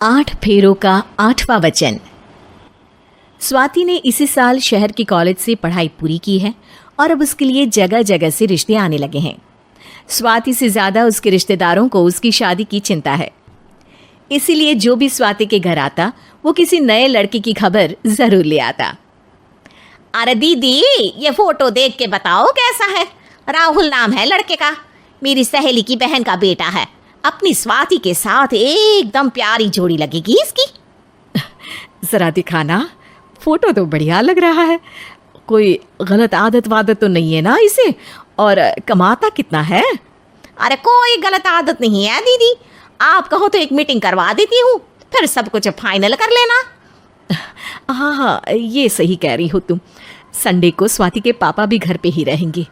8 फेरों का 8वां वचन। स्वाति ने इसी साल शहर के कॉलेज से पढ़ाई पूरी की है और अब उसके लिए जगह जगह से रिश्ते आने लगे हैं। स्वाति से ज़्यादा उसके रिश्तेदारों को उसकी शादी की चिंता है, इसीलिए जो भी स्वाति के घर आता वो किसी नए लड़के की खबर ज़रूर ले आता। अरे दीदी, ये फोटो देख के बताओ कैसा है। राहुल नाम है लड़के का, मेरी सहेली की बहन का बेटा है। अपनी स्वाति के साथ एकदम प्यारी जोड़ी लगेगी इसकी। ज़रा दिखाना, फोटो तो बढ़िया लग रहा है। कोई गलत आदत वादत तो नहीं है ना इसे? और कमाता कितना है? अरे कोई गलत आदत नहीं है दीदी, आप कहो तो एक मीटिंग करवा देती हूँ, फिर सब कुछ फाइनल कर लेना। हाँ हाँ, ये सही कह रही हो तुम। संडे को स्वाति के पापा भी घर पे ही रहेंगे।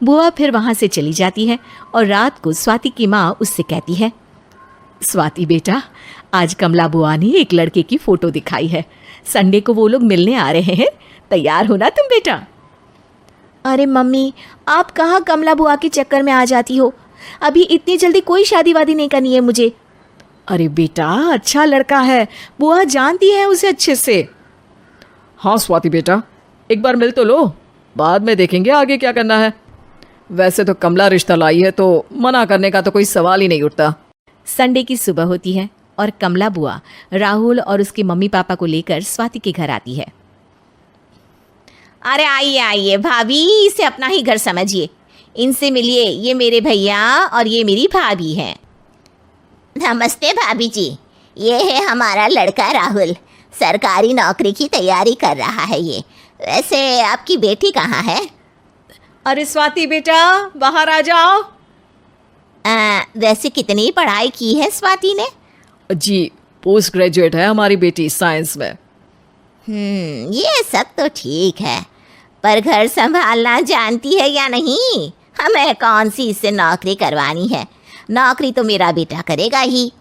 बुआ फिर वहाँ से चली जाती है और रात को स्वाति की माँ उससे कहती है, स्वाति बेटा, आज कमला बुआ ने एक लड़के की फ़ोटो दिखाई है। संडे को वो लोग मिलने आ रहे हैं, तैयार होना तुम बेटा। अरे मम्मी, आप कहाँ कमला बुआ के चक्कर में आ जाती हो? अभी इतनी जल्दी कोई शादी वादी नहीं करनी है मुझे। अरे बेटा, अच्छा लड़का है, बुआ जानती है उसे अच्छे से। हाँ स्वाति बेटा, एक बार मिल तो लो, बाद में देखेंगे आगे क्या करना है। वैसे तो कमला रिश्ता लाई है तो मना करने का तो कोई सवाल ही नहीं उठता। संडे की सुबह होती है और कमला बुआ राहुल और उसके मम्मी पापा को लेकर स्वाति के घर आती है। अरे आइए आइए भाभी, इसे अपना ही घर समझिए। इनसे मिलिए, ये मेरे भैया और ये मेरी भाभी हैं। नमस्ते भाभी जी, ये है हमारा लड़का राहुल, सरकारी नौकरी की तैयारी कर रहा है ये। वैसे आपकी बेटी कहाँ है? अरे स्वाति बेटा, बाहर आ जाओ। वैसे कितनी पढ़ाई की है स्वाति ने? जी, पोस्ट ग्रेजुएट है हमारी बेटी साइंस में। ये सब तो ठीक है, पर घर संभालना जानती है या नहीं? हमें कौन सी इससे नौकरी करवानी है? नौकरी तो मेरा बेटा करेगा ही।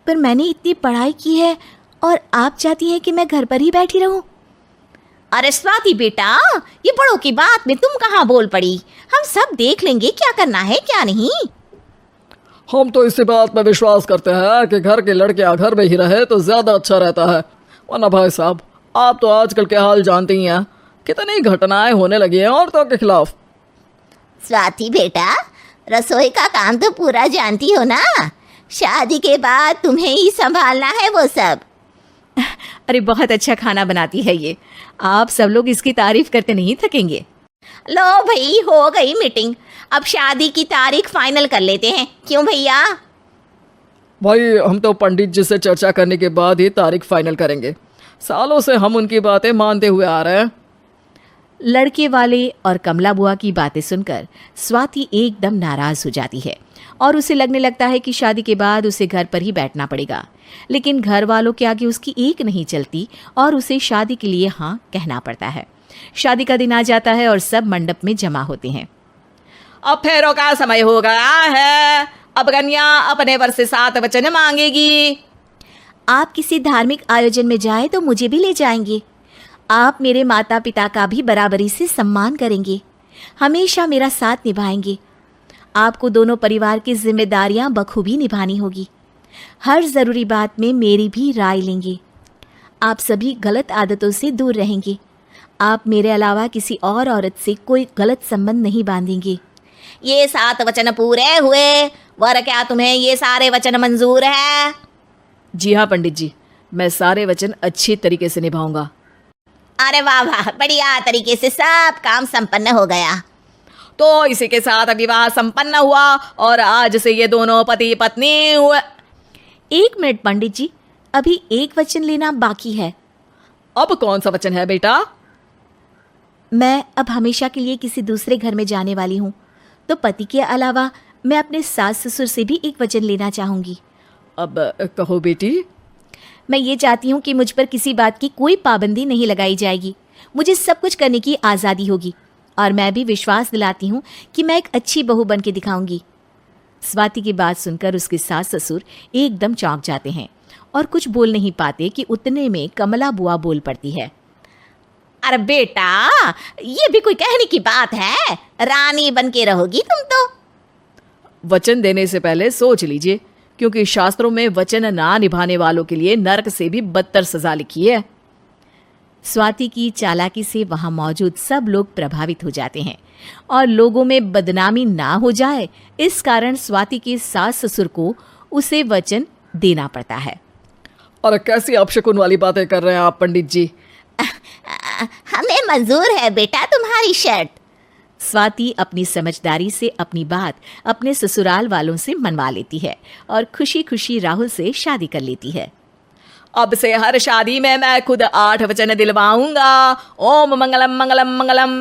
पर मैंने इतनी पढ़ाई की है और आप चाहती हैं कि मैं घर पर ही बैठी रहूं? अरे स्वाति बेटा, ये बड़ों की बात में तुम कहाँ बोल पड़ी? हम सब देख लेंगे क्या करना है क्या नहीं। हम तो इसी बात में विश्वास करते हैं कि घर के लड़के घर में ही रहे तो ज़्यादा अच्छा रहता है। वरना भाई साहब, आप तो आजकल के हाल जानती ही हैं, कितनी घटनाएं होने लगी हैं औरतों के खिलाफ। स्वाति बेटा, रसोई का काम तो पूरा जानती हो ना? शादी के बाद तुम्हें ही संभालना है वो सब। अरे बहुत अच्छा खाना बनाती है ये, आप सब लोग इसकी तारीफ करते नहीं थकेंगे। लो भाई, हो गई मीटिंग, अब शादी की तारीख फाइनल कर लेते हैं। क्यों भैया? भाई, हम तो पंडित जी से चर्चा करने के बाद ही तारीख फाइनल करेंगे। सालों से हम उनकी बातें मानते हुए आ रहे हैं। लड़के वाले और कमला बुआ की बातें सुनकर स्वाति एकदम नाराज हो जाती है और उसे लगने लगता है कि शादी के बाद उसे घर पर ही बैठना पड़ेगा। लेकिन घर वालों के आगे उसकी एक नहीं चलती और उसे शादी के लिए हाँ कहना पड़ता है। शादी का दिन आ जाता है और सब मंडप में जमा होते हैं। अब फेरों का समय हो गया है, अब कन्या अपने वर से 7 वचन मांगेगी। आप किसी धार्मिक आयोजन में जाए तो मुझे भी ले जाएंगे। आप मेरे माता पिता का भी बराबरी से सम्मान करेंगे, हमेशा मेरा साथ निभाएंगे। आपको दोनों परिवार की जिम्मेदारियां बखूबी निभानी होगी। हर ज़रूरी बात में मेरी भी राय लेंगे। आप सभी गलत आदतों से दूर रहेंगे। आप मेरे अलावा किसी और औरत से कोई गलत संबंध नहीं बांधेंगे। ये 7 वचन पूरे हुए। वर, क्या तुम्हें ये सारे वचन मंजूर है? जी हाँ पंडित जी, मैं सारे वचन अच्छी तरीके से निभाऊंगा। अरे वाह वाह, बढ़िया तरीके से सब काम संपन्न हो गया। तो इसी के साथ विवाह संपन्न हुआ और आज से ये दोनों पति पत्नी हुए। 1 मिनट पंडित जी, अभी एक वचन लेना बाकी है। अब कौन सा वचन है बेटा? मैं अब हमेशा के लिए किसी दूसरे घर में जाने वाली हूँ, तो पति के अलावा मैं अपने सास ससुर से भी एक वचन लेना चाहूँगी। अब कहो बेटी। मैं ये चाहती हूँ कि मुझ पर किसी बात की कोई पाबंदी नहीं लगाई जाएगी। मुझे सब कुछ करने की आज़ादी होगी और मैं भी विश्वास दिलाती हूँ कि मैं एक अच्छी बहू बन के दिखाऊंगी। स्वाति की बात सुनकर उसके सास ससुर एकदम चौंक जाते हैं और कुछ बोल नहीं पाते कि उतने में कमला बुआ बोल पड़ती है। अरे बेटा, ये भी कोई कहने की बात है? रानी बन के रहोगी तुम तो। वचन देने से पहले सोच लीजिए क्योंकि शास्त्रों में वचन ना निभाने वालों के लिए नरक से भी बदतर सजा लिखी है। स्वाति की चालाकी से वहां मौजूद सब लोग प्रभावित हो जाते हैं और लोगों में बदनामी ना हो जाए इस कारण स्वाति के सास ससुर को उसे वचन देना पड़ता है। और कैसी अपशकुन वाली बातें कर रहे हैं आप पंडित जी? हमें मंजूर है बेटा तुम्हारी शर्त। स्वाति अपनी समझदारी से अपनी बात अपने ससुराल वालों से मनवा लेती है और खुशी खुशी राहुल से शादी कर लेती है। अब से हर शादी में मैं खुद 8 वचन दिलवाऊंगा। ओम मंगलम मंगलम मंगलम।